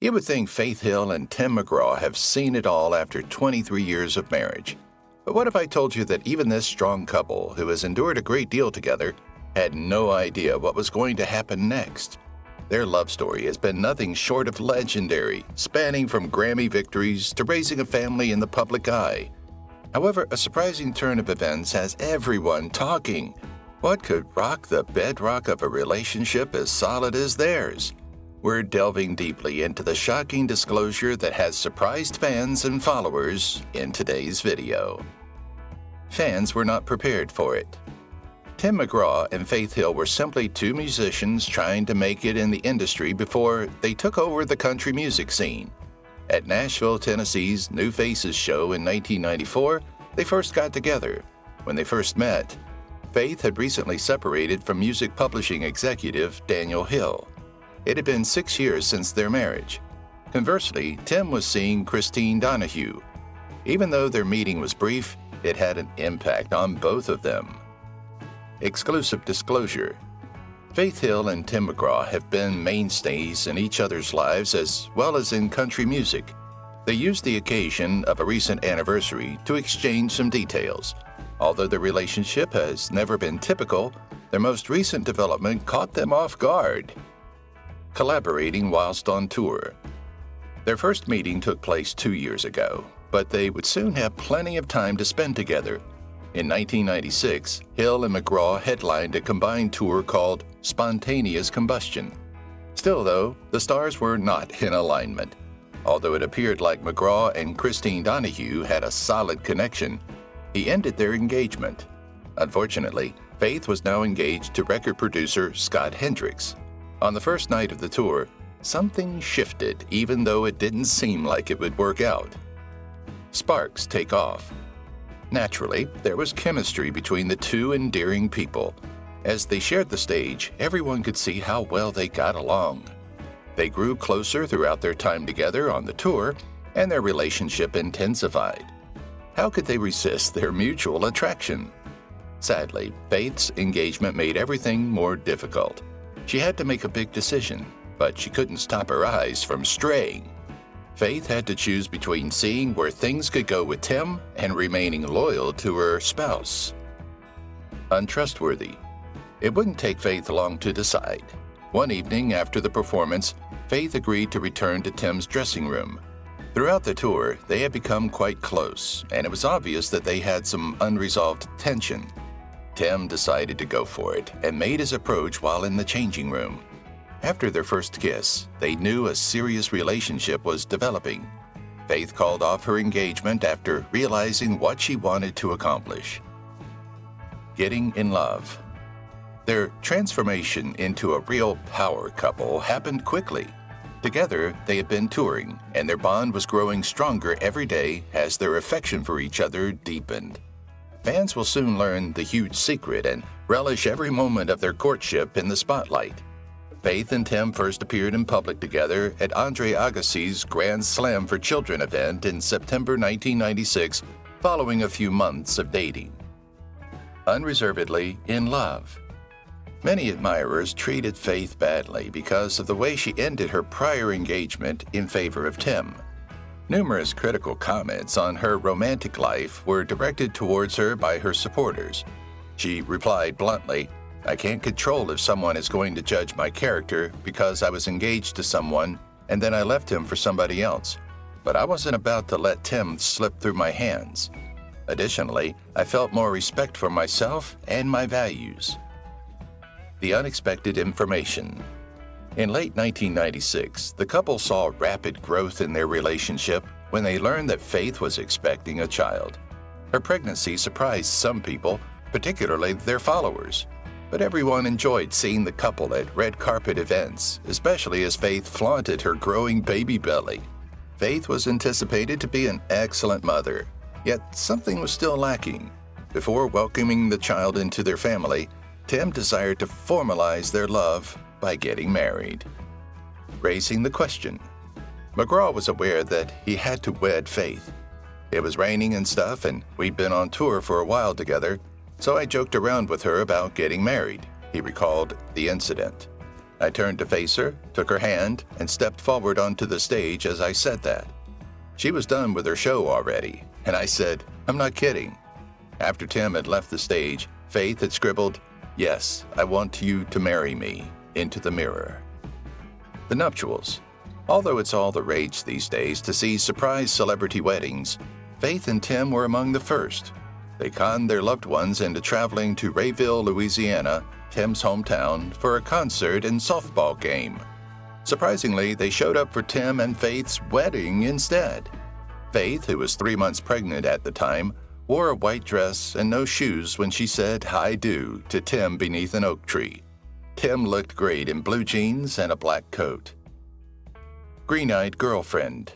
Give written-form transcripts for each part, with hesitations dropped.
You would think Faith Hill and Tim McGraw have seen it all after 23 years of marriage. But what if I told you that even this strong couple, who has endured a great deal together, had no idea what was going to happen next? Their love story has been nothing short of legendary, spanning from Grammy victories to raising a family in the public eye. However, a surprising turn of events has everyone talking. What could rock the bedrock of a relationship as solid as theirs? We're delving deeply into the shocking disclosure that has surprised fans and followers in today's video. Fans were not prepared for it. Tim McGraw and Faith Hill were simply two musicians trying to make it in the industry before they took over the country music scene. At Nashville, Tennessee's New Faces show in 1994, they first got together. When they first met, Faith had recently separated from music publishing executive Daniel Hill. It had been 6 years since their marriage. Conversely, Tim was seeing Christine Donahue. Even though their meeting was brief, it had an impact on both of them. Exclusive disclosure: Faith Hill and Tim McGraw have been mainstays in each other's lives as well as in country music. They used the occasion of a recent anniversary to exchange some details. Although their relationship has never been typical, their most recent development caught them off guard. Collaborating whilst on tour. Their first meeting took place 2 years ago, but they would soon have plenty of time to spend together. In 1996, Hill and McGraw headlined a combined tour called Spontaneous Combustion. Still, though, the stars were not in alignment. Although it appeared like McGraw and Christine Donahue had a solid connection, he ended their engagement. Unfortunately, Faith was now engaged to record producer Scott Hendricks. On the first night of the tour, something shifted even though it didn't seem like it would work out. Sparks take off. Naturally, there was chemistry between the two endearing people. As they shared the stage, everyone could see how well they got along. They grew closer throughout their time together on the tour, and their relationship intensified. How could they resist their mutual attraction? Sadly, Faith's engagement made everything more difficult. She had to make a big decision, but she couldn't stop her eyes from straying. Faith had to choose between seeing where things could go with Tim and remaining loyal to her spouse. Untrustworthy. It wouldn't take Faith long to decide. One evening after the performance, Faith agreed to return to Tim's dressing room. Throughout the tour, they had become quite close, and it was obvious that they had some unresolved tension. Tim decided to go for it and made his approach while in the changing room. After their first kiss, they knew a serious relationship was developing. Faith called off her engagement after realizing what she wanted to accomplish. Getting in love. Their transformation into a real power couple happened quickly. Together, they had been touring, and their bond was growing stronger every day as their affection for each other deepened. Fans will soon learn the huge secret and relish every moment of their courtship in the spotlight. Faith and Tim first appeared in public together at Andre Agassi's Grand Slam for Children event in September 1996, following a few months of dating. Unreservedly in love. Many admirers treated Faith badly because of the way she ended her prior engagement in favor of Tim. Numerous critical comments on her romantic life were directed towards her by her supporters. She replied bluntly, "I can't control if someone is going to judge my character because I was engaged to someone and then I left him for somebody else. But I wasn't about to let Tim slip through my hands. Additionally, I felt more respect for myself and my values." The unexpected information. In late 1996, the couple saw rapid growth in their relationship when they learned that Faith was expecting a child. Her pregnancy surprised some people, particularly their followers. But everyone enjoyed seeing the couple at red carpet events, especially as Faith flaunted her growing baby belly. Faith was anticipated to be an excellent mother, yet something was still lacking. Before welcoming the child into their family, Tim desired to formalize their love by getting married. Raising the question. McGraw was aware that he had to wed Faith. It was raining and stuff, and we'd been on tour for a while together, so I joked around with her about getting married. He recalled the incident. I turned to face her, took her hand, and stepped forward onto the stage as I said that. She was done with her show already, and I said, "I'm not kidding." After Tim had left the stage, Faith had scribbled, "Yes, I want you to marry me," into the mirror. The nuptials. Although it's all the rage these days to see surprise celebrity weddings, Faith and Tim were among the first. They conned their loved ones into traveling to Rayville, Louisiana, Tim's hometown, for a concert and softball game. Surprisingly, they showed up for Tim and Faith's wedding instead. Faith, who was 3 months pregnant at the time, wore a white dress and no shoes when she said "I do" to Tim beneath an oak tree. Tim looked great in blue jeans and a black coat. Green-eyed girlfriend.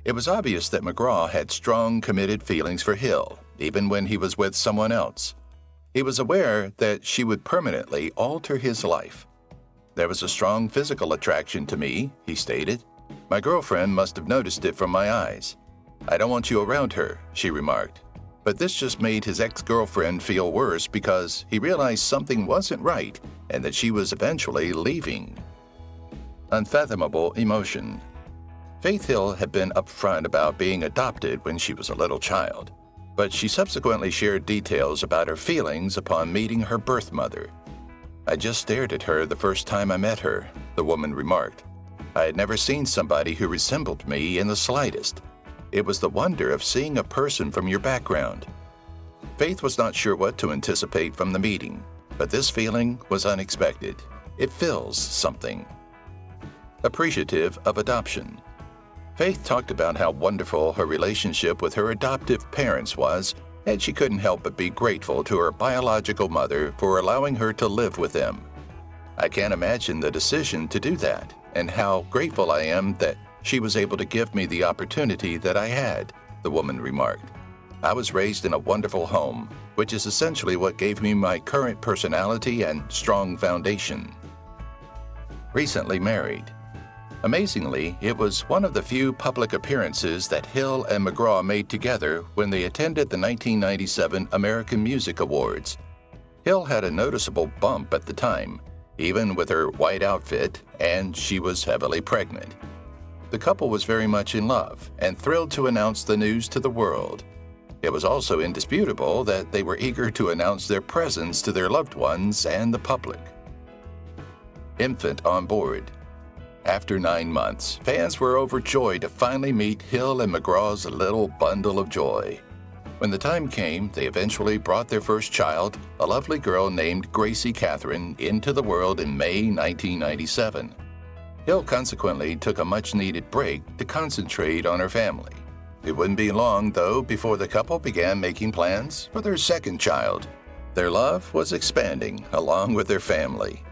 It was obvious that McGraw had strong, committed feelings for Hill, even when he was with someone else. He was aware that she would permanently alter his life. "There was a strong physical attraction to me," he stated. "My girlfriend must have noticed it from my eyes. I don't want you around her," she remarked. But this just made his ex-girlfriend feel worse because he realized something wasn't right and that she was eventually leaving. Unfathomable emotion. Faith Hill had been upfront about being adopted when she was a little child, but she subsequently shared details about her feelings upon meeting her birth mother. "I just stared at her the first time I met her," the woman remarked. "I had never seen somebody who resembled me in the slightest. It was the wonder of seeing a person from your background." Faith was not sure what to anticipate from the meeting, but this feeling was unexpected. It fills something. Appreciative of adoption. Faith talked about how wonderful her relationship with her adoptive parents was, and she couldn't help but be grateful to her biological mother for allowing her to live with them. "I can't imagine the decision to do that, and how grateful I am that she was able to give me the opportunity that I had," the woman remarked. "I was raised in a wonderful home, which is essentially what gave me my current personality and strong foundation." Recently married. Amazingly, it was one of the few public appearances that Hill and McGraw made together when they attended the 1997 American Music Awards. Hill had a noticeable bump at the time, even with her white outfit, and she was heavily pregnant. The couple was very much in love and thrilled to announce the news to the world. It was also indisputable that they were eager to announce their presence to their loved ones and the public. Infant on board. After 9 months, fans were overjoyed to finally meet Hill and McGraw's little bundle of joy. When the time came, they eventually brought their first child, a lovely girl named Gracie Catherine, into the world in May 1997. Hill consequently took a much-needed break to concentrate on her family. It wouldn't be long, though, before the couple began making plans for their second child. Their love was expanding along with their family.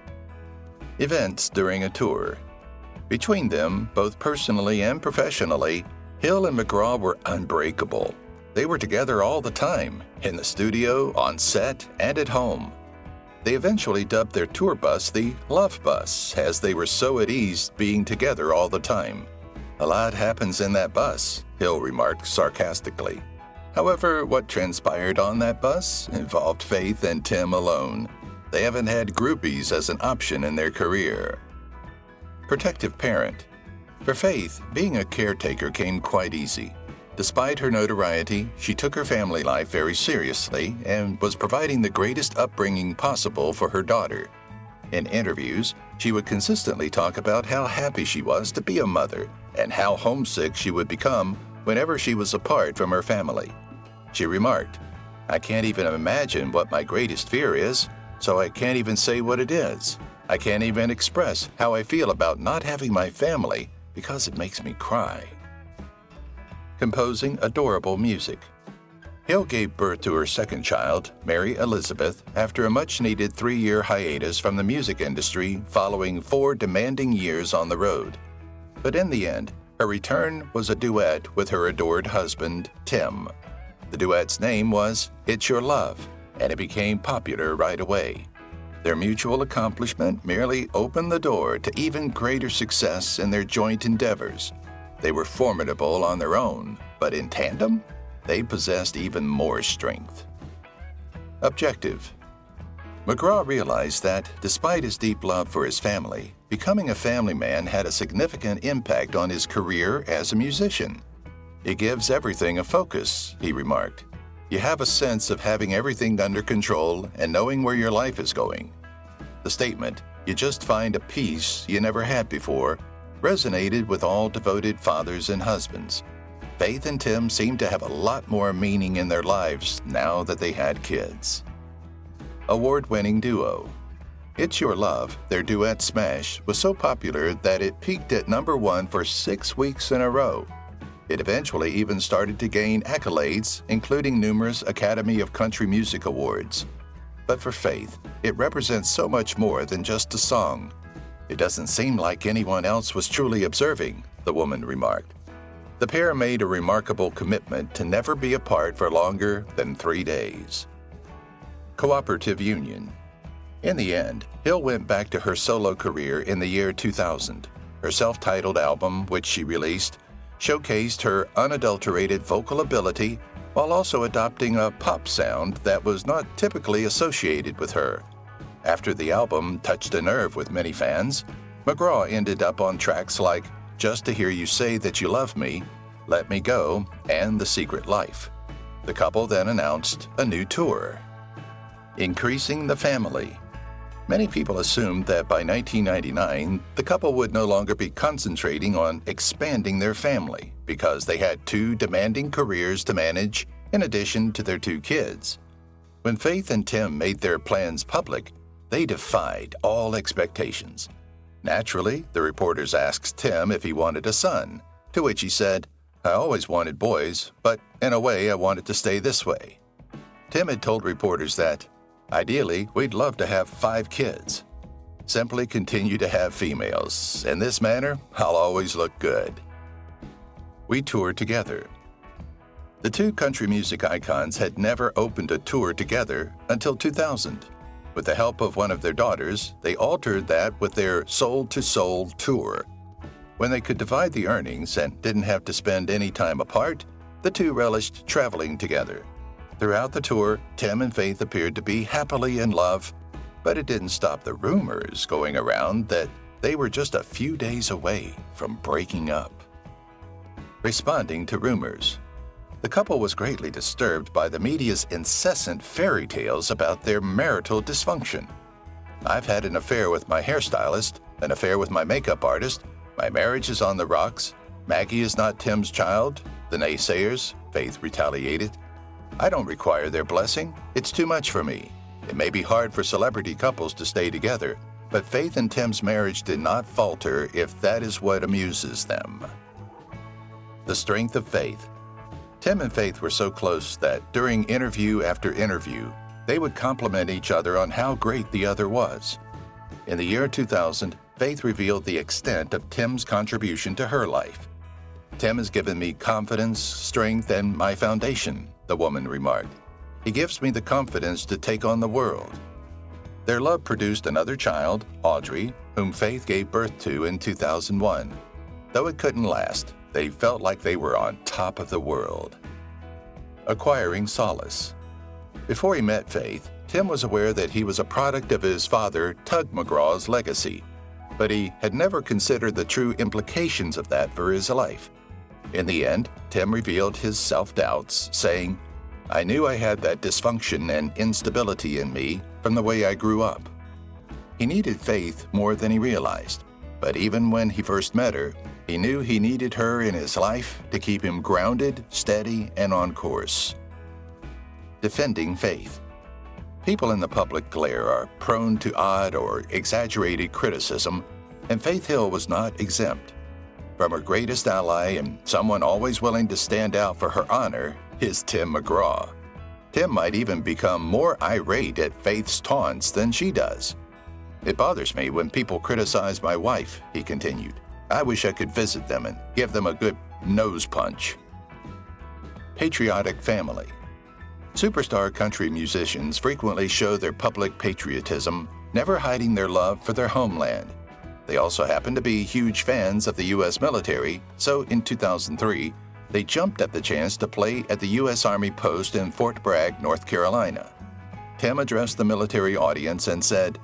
Events during a tour. Between them, both personally and professionally, Hill and McGraw were unbreakable. They were together all the time, in the studio, on set, and at home. They eventually dubbed their tour bus the Love Bus, as they were so at ease being together all the time. "A lot happens in that bus," Hill remarked sarcastically. However, what transpired on that bus involved Faith and Tim alone. They haven't had groupies as an option in their career. Protective parent. For Faith, being a caretaker came quite easy. Despite her notoriety, she took her family life very seriously and was providing the greatest upbringing possible for her daughter. In interviews, she would consistently talk about how happy she was to be a mother and how homesick she would become whenever she was apart from her family. She remarked, "I can't even imagine what my greatest fear is, so I can't even say what it is. I can't even express how I feel about not having my family because it makes me cry." Composing adorable music. Hill gave birth to her second child, Mary Elizabeth, after a much-needed 3-year hiatus from the music industry following 4 demanding years on the road. But in the end, her return was a duet with her adored husband, Tim. The duet's name was "It's Your Love," and it became popular right away. Their mutual accomplishment merely opened the door to even greater success in their joint endeavors. They were formidable on their own, but in tandem, they possessed even more strength. Objective. McGraw realized that, despite his deep love for his family, becoming a family man had a significant impact on his career as a musician. "It gives everything a focus," he remarked. "You have a sense of having everything under control and knowing where your life is going." The statement, "You just find a peace you never had before," resonated with all devoted fathers and husbands. Faith and Tim seemed to have a lot more meaning in their lives now that they had kids. Award-winning duo. "It's Your Love," their duet smash, was so popular that it peaked at #1 for 6 weeks in a row. It eventually even started to gain accolades, including numerous Academy of Country Music Awards. But for Faith, it represents so much more than just a song. "It doesn't seem like anyone else was truly observing," the woman remarked. The pair made a remarkable commitment to never be apart for longer than 3 days. Cooperative union. In the end, Hill went back to her solo career in the year 2000. Her self-titled album, which she released, showcased her unadulterated vocal ability while also adopting a pop sound that was not typically associated with her. After the album touched a nerve with many fans, McGraw ended up on tracks like Just to Hear You Say That You Love Me, Let Me Go, and The Secret Life. The couple then announced a new tour. Increasing the family. Many people assumed that by 1999, the couple would no longer be concentrating on expanding their family because they had 2 demanding careers to manage in addition to their 2 kids. When Faith and Tim made their plans public, they defied all expectations. Naturally, the reporters asked Tim if he wanted a son, to which he said, "I always wanted boys, but in a way I wanted to stay this way." Tim had told reporters that, "Ideally, we'd love to have 5 kids. Simply continue to have females. In this manner, I'll always look good." We toured together. The 2 country music icons had never opened a tour together until 2000. With the help of one of their daughters, they altered that with their Soul to Soul tour. When they could divide the earnings and didn't have to spend any time apart, the 2 relished traveling together. Throughout the tour, Tim and Faith appeared to be happily in love, but it didn't stop the rumors going around that they were just a few days away from breaking up. Responding to rumors. The couple was greatly disturbed by the media's incessant fairy tales about their marital dysfunction. "I've had an affair with my hairstylist, an affair with my makeup artist, my marriage is on the rocks, Maggie is not Tim's child," the naysayers, Faith retaliated. "I don't require their blessing. It's too much for me. It may be hard for celebrity couples to stay together, but Faith and Tim's marriage did not falter if that is what amuses them." The strength of faith. Tim and Faith were so close that during interview after interview, they would compliment each other on how great the other was. In the year 2000, Faith revealed the extent of Tim's contribution to her life. "Tim has given me confidence, strength, and my foundation," the woman remarked. "He gives me the confidence to take on the world." Their love produced another child, Audrey, whom Faith gave birth to in 2001. Though it couldn't last, they felt like they were on top of the world. Acquiring solace. Before he met Faith, Tim was aware that he was a product of his father, Tug McGraw's legacy, but he had never considered the true implications of that for his life. In the end, Tim revealed his self-doubts, saying, "I knew I had that dysfunction and instability in me from the way I grew up." He needed Faith more than he realized, but even when he first met her, he knew he needed her in his life to keep him grounded, steady, and on course. Defending faith. People in the public glare are prone to odd or exaggerated criticism, and Faith Hill was not exempt. From her greatest ally and someone always willing to stand out for her honor is Tim McGraw. Tim might even become more irate at Faith's taunts than she does. "It bothers me when people criticize my wife," he continued. "I wish I could visit them and give them a good nose punch." Patriotic family. Superstar country musicians frequently show their public patriotism, never hiding their love for their homeland. They also happen to be huge fans of the U.S. military, so in 2003, they jumped at the chance to play at the U.S. Army post in Fort Bragg, North Carolina. Tim addressed the military audience and said,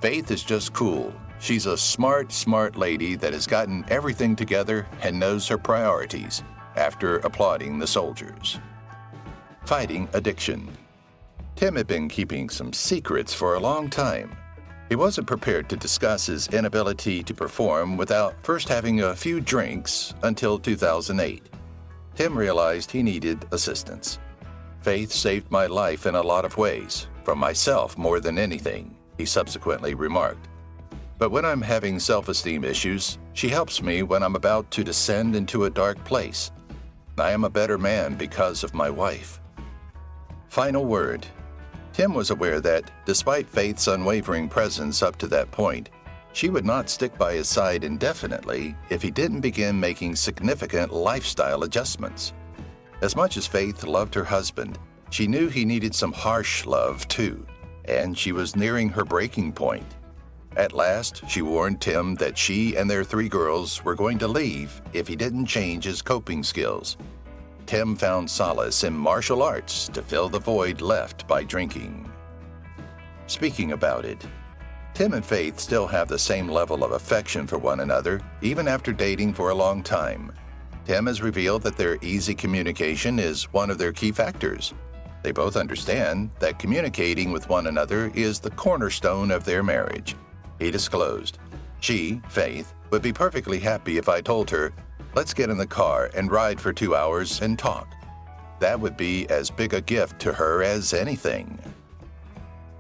"Faith is just cool. She's a smart lady that has gotten everything together and knows her priorities, after applauding the soldiers. Fighting addiction. Tim had been keeping some secrets for a long time. He wasn't prepared to discuss his inability to perform without first having a few drinks until 2008. Tim realized he needed assistance. Faith saved my life in a lot of ways, from myself more than anything, he subsequently remarked. But when I'm having self-esteem issues, she helps me when I'm about to descend into a dark place. I am a better man because of my wife. Final word. Tim was aware that, despite Faith's unwavering presence up to that point, she would not stick by his side indefinitely if he didn't begin making significant lifestyle adjustments. As much as Faith loved her husband, she knew he needed some harsh love too, and she was nearing her breaking point. At last, she warned Tim that she and their 3 girls were going to leave if he didn't change his coping skills. Tim found solace in martial arts to fill the void left by drinking. Speaking about it, Tim and Faith still have the same level of affection for one another, even after dating for a long time. Tim has revealed that their easy communication is one of their key factors. They both understand that communicating with one another is the cornerstone of their marriage. He disclosed, she, Faith, would be perfectly happy if I told her, let's get in the car and ride for 2 hours and talk. That would be as big a gift to her as anything.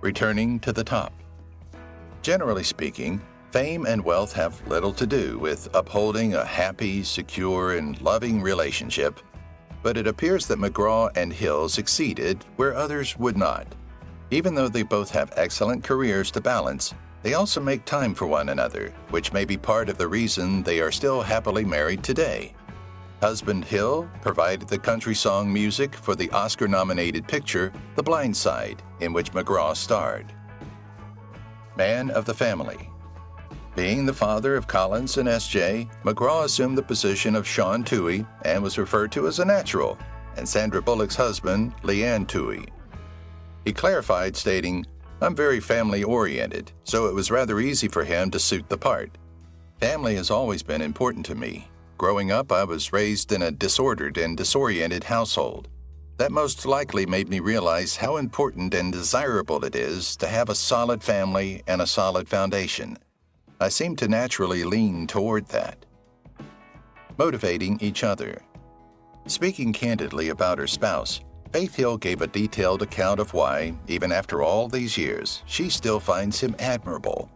Returning to the top. Generally speaking, fame and wealth have little to do with upholding a happy, secure, and loving relationship, but it appears that McGraw and Hill succeeded where others would not. Even though they both have excellent careers to balance, they also make time for one another, which may be part of the reason they are still happily married today. Husband Hill provided the country song music for the Oscar-nominated picture The Blind Side, in which McGraw starred. Man of the family. Being the father of Collins and S.J., McGraw assumed the position of Sean Toohey and was referred to as a natural, and Sandra Bullock's husband, Leanne Toohey. He clarified, stating, I'm very family-oriented, so it was rather easy for him to suit the part. Family has always been important to me. Growing up, I was raised in a disordered and disoriented household. That most likely made me realize how important and desirable it is to have a solid family and a solid foundation. I seem to naturally lean toward that. Motivating each other. Speaking candidly about her spouse, Faith Hill gave a detailed account of why, even after all these years, she still finds him admirable.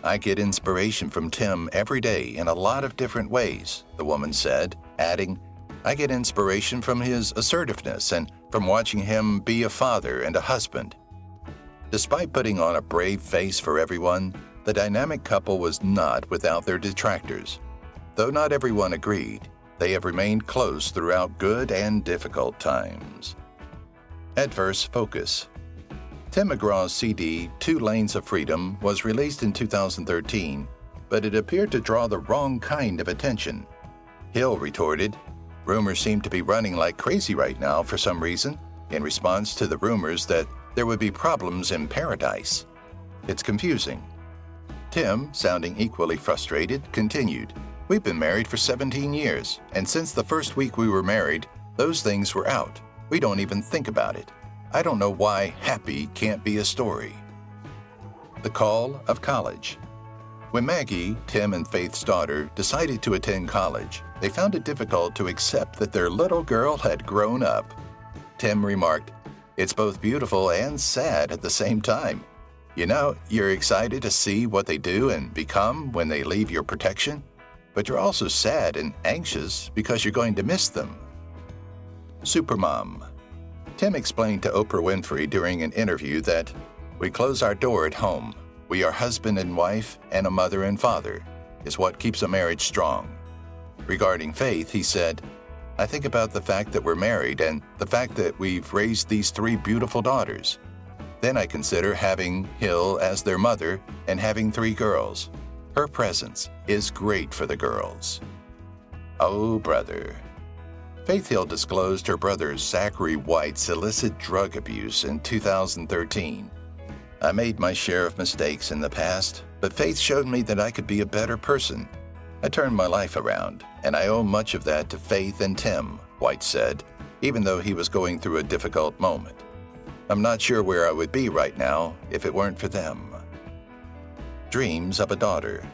I get inspiration from Tim every day in a lot of different ways, the woman said, adding, I get inspiration from his assertiveness and from watching him be a father and a husband. Despite putting on a brave face for everyone, the dynamic couple was not without their detractors. Though not everyone agreed, they have remained close throughout good and difficult times. Adverse focus. Tim McGraw's CD, 2 Lanes of Freedom, was released in 2013, but it appeared to draw the wrong kind of attention. Hill retorted, rumors seem to be running like crazy right now for some reason, in response to the rumors that there would be problems in paradise. It's confusing. Tim, sounding equally frustrated, continued, We've been married for 17 years, and since the first week we were married, those things were out. We don't even think about it. I don't know why happy can't be a story. The call of college. When Maggie, Tim and Faith's daughter, decided to attend college, they found it difficult to accept that their little girl had grown up. Tim remarked, It's both beautiful and sad at the same time. You know, you're excited to see what they do and become when they leave your protection, but you're also sad and anxious because you're going to miss them. Supermom. Tim explained to Oprah Winfrey during an interview that, We close our door at home. We are husband and wife and a mother and father, is what keeps a marriage strong. Regarding Faith, he said, I think about the fact that we're married and the fact that we've raised these 3 beautiful daughters. Then I consider having Hill as their mother and having 3 girls. Her presence is great for the girls. Oh, brother. Faith Hill disclosed her brother Zachary White's illicit drug abuse in 2013. I made my share of mistakes in the past, but Faith showed me that I could be a better person. I turned my life around, and I owe much of that to Faith and Tim, White said, even though he was going through a difficult moment. I'm not sure where I would be right now if it weren't for them. Dreams of a daughter.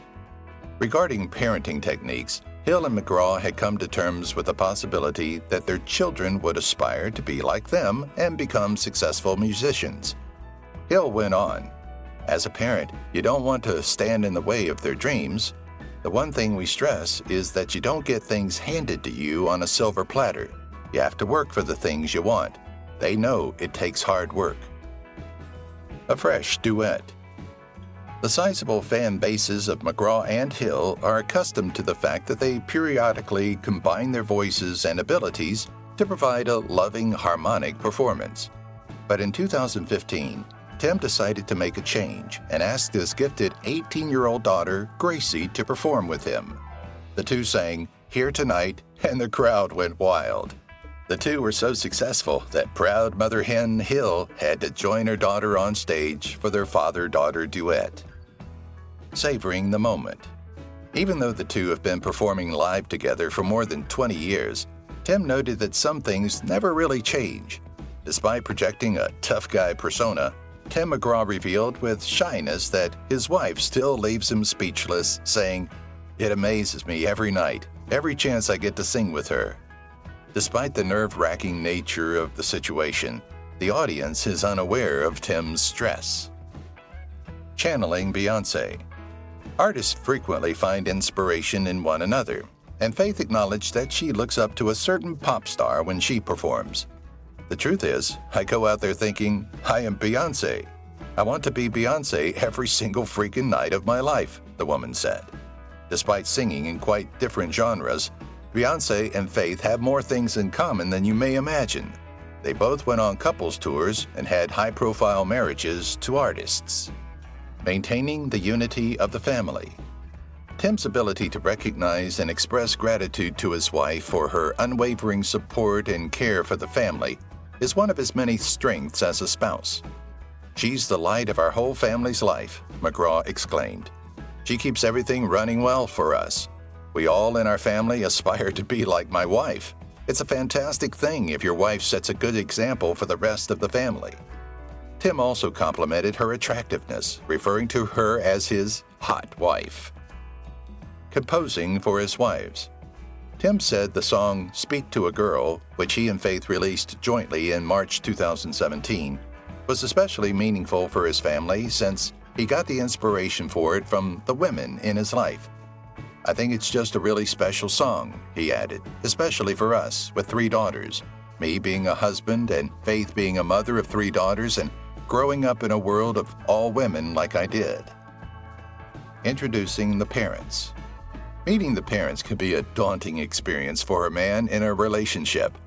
Regarding parenting techniques, Hill and McGraw had come to terms with the possibility that their children would aspire to be like them and become successful musicians. Hill went on, "As a parent, you don't want to stand in the way of their dreams. The one thing we stress is that you don't get things handed to you on a silver platter. You have to work for the things you want. They know it takes hard work." A fresh duet. The sizable fan bases of McGraw and Hill are accustomed to the fact that they periodically combine their voices and abilities to provide a loving, harmonic performance. But in 2015, Tim decided to make a change and asked his gifted 18-year-old daughter, Gracie, to perform with him. The two sang "Here Tonight," and the crowd went wild. The two were so successful that proud mother hen Hill had to join her daughter on stage for their father-daughter duet. Savoring the moment. Even though the two have been performing live together for more than 20 years, Tim noted that some things never really change. Despite projecting a tough guy persona, Tim McGraw revealed with shyness that his wife still leaves him speechless, saying, "It amazes me every night, every chance I get to sing with her." Despite the nerve-wracking nature of the situation, the audience is unaware of Tim's stress. Channeling Beyoncé. Artists frequently find inspiration in one another, and Faith acknowledged that she looks up to a certain pop star when she performs. "The truth is, I go out there thinking, I am Beyoncé. I want to be Beyoncé every single freaking night of my life," the woman said. Despite singing in quite different genres, Beyoncé and Faith have more things in common than you may imagine. They both went on couples tours and had high-profile marriages to artists. Maintaining the unity of the family. Tim's ability to recognize and express gratitude to his wife for her unwavering support and care for the family is one of his many strengths as a spouse. "She's the light of our whole family's life," McGraw exclaimed. "She keeps everything running well for us. We all in our family aspire to be like my wife. It's a fantastic thing if your wife sets a good example for the rest of the family." Tim also complimented her attractiveness, referring to her as his hot wife. Composing for his wives. Tim said the song "Speak to a Girl," which he and Faith released jointly in March 2017, was especially meaningful for his family since he got the inspiration for it from the women in his life. "I think it's just a really special song," he added, "especially for us with 3 daughters, me being a husband and Faith being a mother of 3 daughters and growing up in a world of all women like I did." Introducing the parents. Meeting the parents can be a daunting experience for a man in a relationship.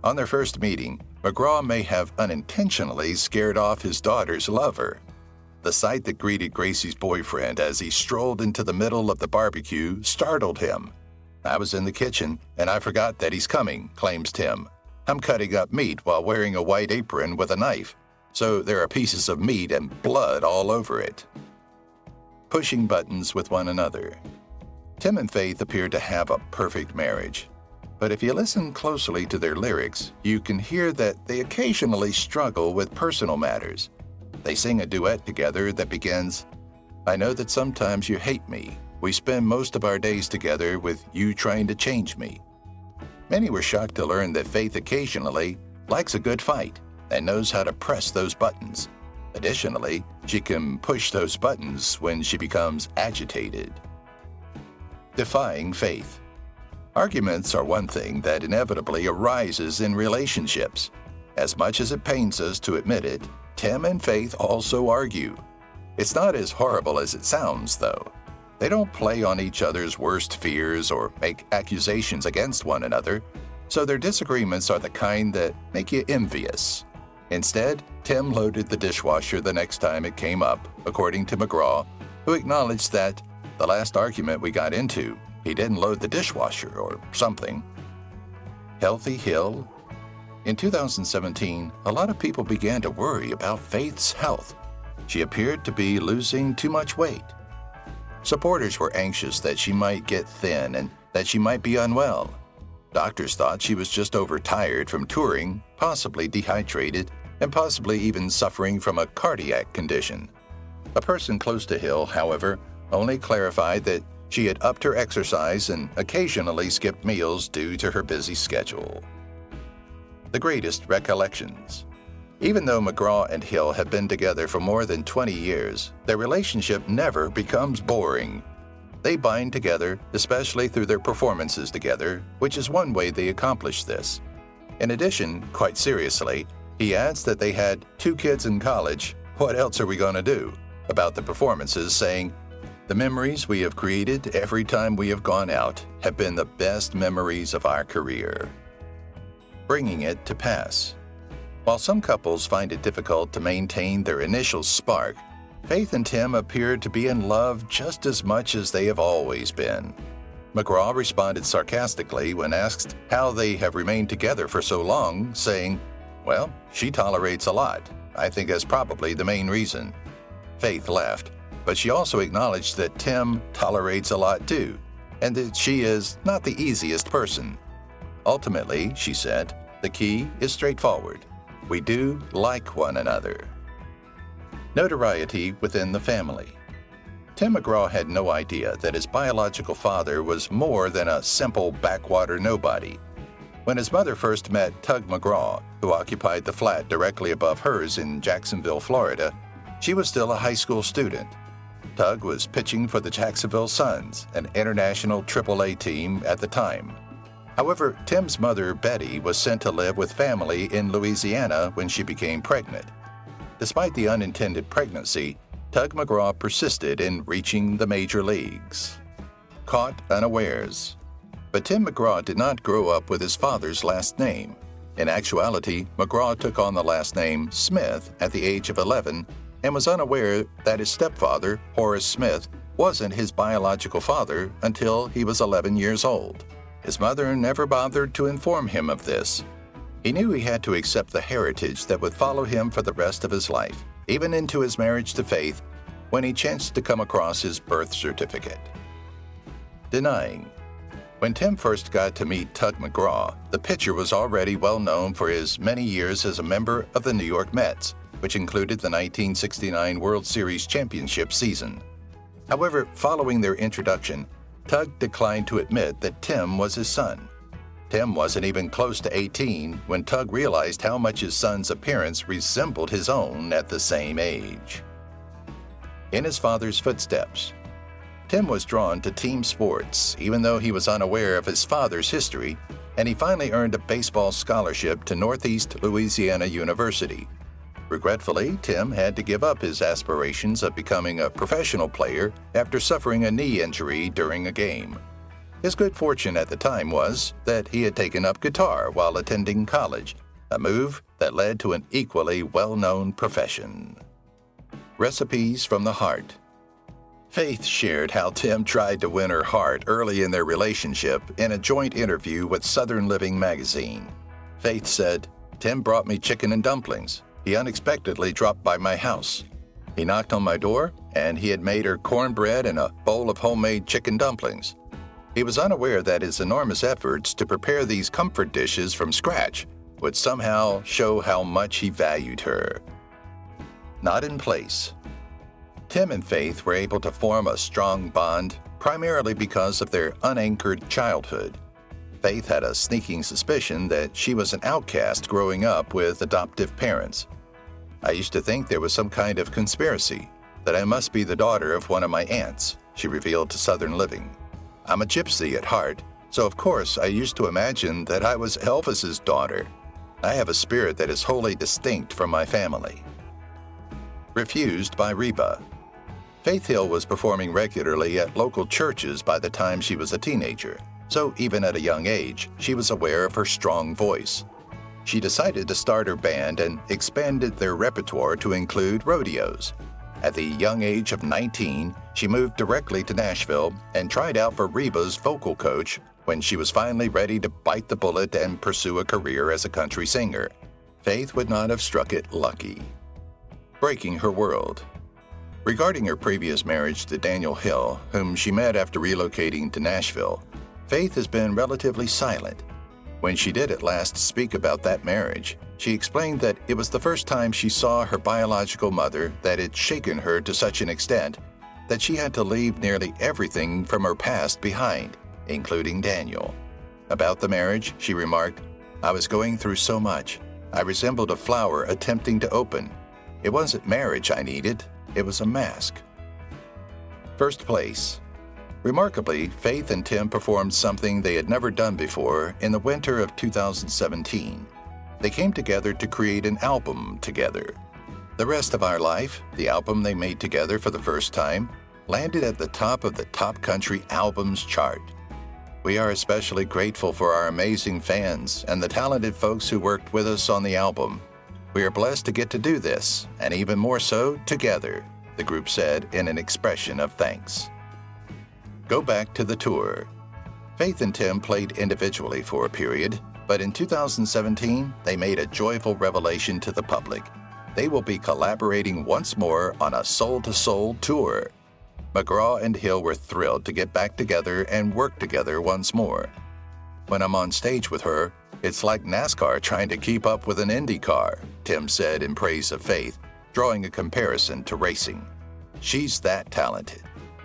On their first meeting, McGraw may have unintentionally scared off his daughter's lover. The sight that greeted Gracie's boyfriend as he strolled into the middle of the barbecue startled him. "I was in the kitchen, and I forgot that he's coming," claims Tim. "I'm cutting up meat while wearing a white apron with a knife, so there are pieces of meat and blood all over it." Pushing buttons with one another. Tim and Faith appear to have a perfect marriage. But if you listen closely to their lyrics, you can hear that they occasionally struggle with personal matters. They sing a duet together that begins, "I know that sometimes you hate me. We spend most of our days together with you trying to change me." Many were shocked to learn that Faith occasionally likes a good fight and knows how to press those buttons. Additionally, she can push those buttons when she becomes agitated. Defying faith. Arguments are one thing that inevitably arises in relationships. As much as it pains us to admit it, Tim and Faith also argue. It's not as horrible as it sounds, though. They don't play on each other's worst fears or make accusations against one another, so their disagreements are the kind that make you envious. Instead, Tim loaded the dishwasher the next time it came up, according to McGraw, who acknowledged that the last argument we got into, he didn't load the dishwasher or something. Healthy Hill. In 2017, a lot of people began to worry about Faith's health. She appeared to be losing too much weight. Supporters were anxious that she might get thin and that she might be unwell. Doctors thought she was just overtired from touring, possibly dehydrated, and possibly even suffering from a cardiac condition. A person close to Hill, however, only clarified that she had upped her exercise and occasionally skipped meals due to her busy schedule. The greatest recollections. Even though McGraw and Hill have been together for more than 20 years, their relationship never becomes boring. They bind together, especially through their performances together, which is one way they accomplish this. In addition, quite seriously, he adds that they had 2 kids in college. What else are we going to do? About the performances, saying, "The memories we have created every time we have gone out have been the best memories of our career." Bringing it to pass. While some couples find it difficult to maintain their initial spark, Faith and Tim appear to be in love just as much as they have always been. McGraw responded sarcastically when asked how they have remained together for so long, saying, "Well, she tolerates a lot. I think that's probably the main reason." Faith laughed, but she also acknowledged that Tim tolerates a lot too, and that she is not the easiest person. Ultimately, she said, the key is straightforward. We do like one another. Notoriety within the family. Tim McGraw had no idea that his biological father was more than a simple backwater nobody. When his mother first met Tug McGraw, who occupied the flat directly above hers in Jacksonville, Florida, she was still a high school student. Tug was pitching for the Jacksonville Suns, an international AAA team at the time. However, Tim's mother, Betty, was sent to live with family in Louisiana when she became pregnant. Despite the unintended pregnancy, Tug McGraw persisted in reaching the major leagues. Caught unawares. But Tim McGraw did not grow up with his father's last name. In actuality, McGraw took on the last name Smith at the age of 11 and was unaware that his stepfather, Horace Smith, wasn't his biological father until he was 11 years old. His mother never bothered to inform him of this. He knew he had to accept the heritage that would follow him for the rest of his life, even into his marriage to Faith, when he chanced to come across his birth certificate. Denying. When Tim first got to meet Tug McGraw, the pitcher was already well known for his many years as a member of the New York Mets, which included the 1969 World Series championship season. However, following their introduction, Tug declined to admit that Tim was his son. Tim wasn't even close to 18 when Tug realized how much his son's appearance resembled his own at the same age. In his father's footsteps. Tim was drawn to team sports, even though he was unaware of his father's history, and he finally earned a baseball scholarship to Northeast Louisiana University. Regretfully, Tim had to give up his aspirations of becoming a professional player after suffering a knee injury during a game. His good fortune at the time was that he had taken up guitar while attending college, a move that led to an equally well-known profession. Recipes from the heart. Faith shared how Tim tried to win her heart early in their relationship in a joint interview with Southern Living magazine. Faith said, "Tim brought me chicken and dumplings. He unexpectedly dropped by my house. He knocked on my door, and he had made her cornbread and a bowl of homemade chicken dumplings. He was unaware that his enormous efforts to prepare these comfort dishes from scratch would somehow show how much he valued her." Not in place. Tim and Faith were able to form a strong bond primarily because of their unanchored childhood. Faith had a sneaking suspicion that she was an outcast growing up with adoptive parents. "I used to think there was some kind of conspiracy, that I must be the daughter of one of my aunts," she revealed to Southern Living. "I'm a gypsy at heart, so of course I used to imagine that I was Elvis's daughter. I have a spirit that is wholly distinct from my family." Refused by Reba. Faith Hill was performing regularly at local churches by the time she was a teenager, so even at a young age, she was aware of her strong voice. She decided to start her band and expanded their repertoire to include rodeos. At the young age of 19, she moved directly to Nashville and tried out for Reba's vocal coach when she was finally ready to bite the bullet and pursue a career as a country singer. Faith would not have struck it lucky. breaking her world. Regarding her previous marriage to Daniel Hill, whom she met after relocating to Nashville, Faith has been relatively silent. When she did at last speak about that marriage, she explained that it was the first time she saw her biological mother that had shaken her to such an extent that she had to leave nearly everything from her past behind, including Daniel. About the marriage, she remarked, "I was going through so much. I resembled a flower attempting to open. It wasn't marriage I needed, it was a mask." First place. Remarkably, Faith and Tim performed something they had never done before in the winter of 2017. They came together to create an album together. The Rest of Our Life, the album they made together for the first time, landed at the top of the Top Country Albums chart. We are especially grateful for our amazing fans and the talented folks who worked with us on the album. We are blessed to get to do this, and even more so, together, the group said in an expression of thanks. Go back to the tour. Faith and Tim played individually for a period, but in 2017, they made a joyful revelation to the public. They will be collaborating once more on a soul-to-soul tour. McGraw and Hill were thrilled to get back together and work together once more. "When I'm on stage with her, it's like NASCAR trying to keep up with an Indy car," Tim said in praise of Faith, drawing a comparison to racing. "She's that talented.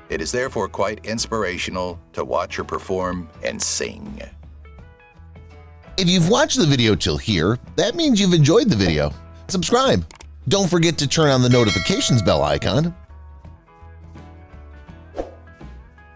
It is therefore quite inspirational to watch her perform and sing." If you've watched the video till here, that means you've enjoyed the video. Subscribe. Don't forget to turn on the notifications bell icon